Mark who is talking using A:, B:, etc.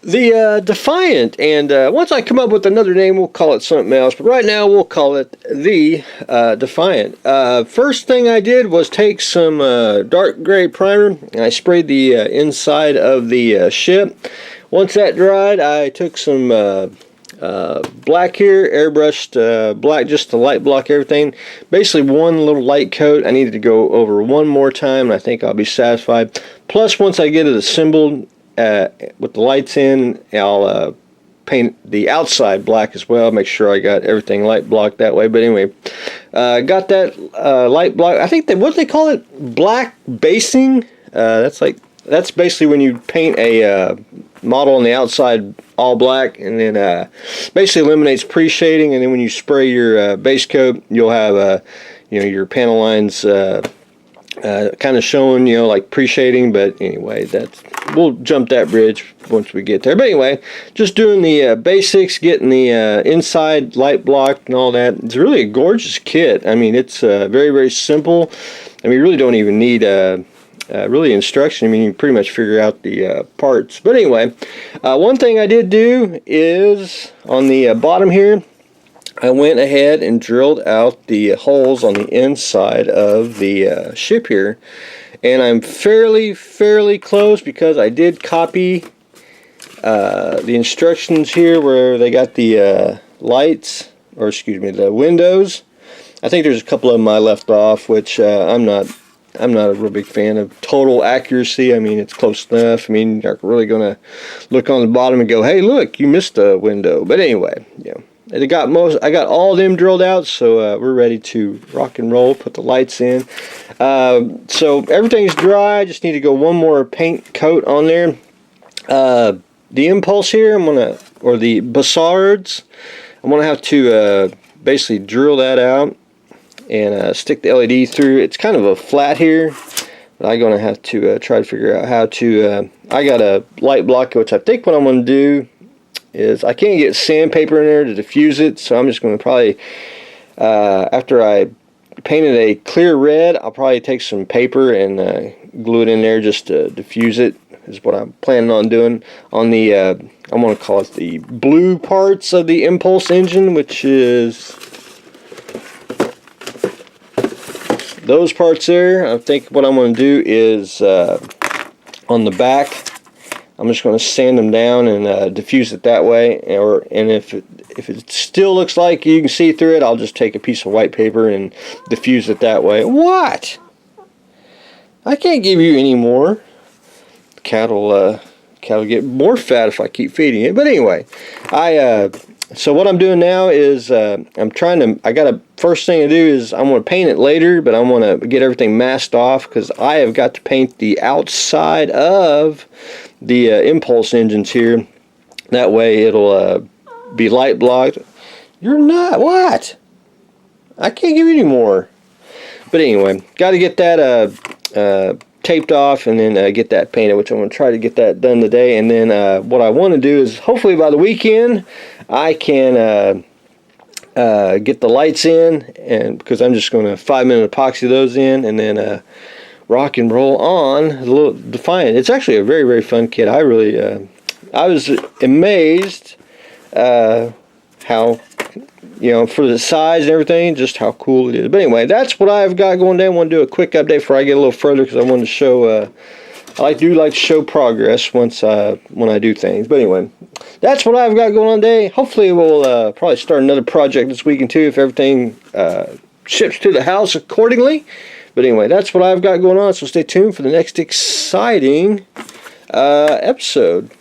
A: The Defiant, and once I come up with another name, we'll call it something else. But right now, we'll call it the Defiant. First thing I did was take some dark gray primer, and I sprayed the inside of the ship. Once that dried, I took some black here, airbrushed black just to light block everything. Basically, one little light coat. I needed to go over one more time, and I think I'll be satisfied. Plus, once I get it assembled, with the lights in, I'll paint the outside black as well, make sure I got everything light blocked that way. But anyway, got that light block. I think what do they call it? Black basing. That's basically when you paint a model on the outside all black, and then basically eliminates pre-shading. And then when you spray your base coat, you'll have your panel lines kind of showing, like pre-shading. But anyway, we'll jump that bridge once we get there. But anyway, just doing the basics, getting the inside light blocked and all that. It's really a gorgeous kit. I mean, it's very, very simple. I mean, you really don't even need really instruction. I mean, you can pretty much figure out the parts. But anyway, one thing I did do is on the bottom here, I went ahead and drilled out the holes on the inside of the ship here, and I'm fairly close because I did copy the instructions here where they got the lights, or excuse me, the windows. I think there's a couple of them I left off, which I'm not a real big fan of total accuracy. I mean, it's close enough. I mean, you're really gonna look on the bottom and go, "Hey, look, you missed a window." But anyway, yeah. I got all of them drilled out, so we're ready to rock and roll, put the lights in. So everything's dry. I just need to go one more paint coat on there. The impulse here, or the bassards, I'm going to have to basically drill that out and stick the LED through. It's kind of a flat here, but I'm going to have to try to figure out how to, I got a light block, which I think what I'm going to do is I can't get sandpaper in there to diffuse it, so I'm just going to probably, after I painted a clear red, I'll probably take some paper and glue it in there just to diffuse it, is what I'm planning on doing. On the, I'm going to call it the blue parts of the impulse engine, which is those parts there. I think what I'm going to do is on the back, I'm just going to sand them down and diffuse it that way. And if it still looks like you can see through it, I'll just take a piece of white paper and diffuse it that way. What? I can't give you any more. Cattle get more fat if I keep feeding it. But anyway, so what I'm doing now is first thing to do is I'm going to paint it later, but I'm going to get everything masked off because I have got to paint the outside of the impulse engines here. That way it'll be light blocked. You're not, what? I can't give you any more. But anyway, got to get that taped off and then get that painted, which I'm going to try to get that done today. And then what I want to do is hopefully by the weekend I can get the lights in, and because I'm just going to 5-minute epoxy those in, and then rock and roll on the little Defiant. It's actually a very, very fun kit. I really, I was amazed how, for the size and everything, just how cool it is. But anyway, that's what I've got going down. I want to do a quick update before I get a little further, because I wanted to show, I do like to show progress when I do things. But anyway, that's what I've got going on today. Hopefully we'll probably start another project this weekend too, if everything ships to the house accordingly. But anyway, that's what I've got going on, so stay tuned for the next exciting episode.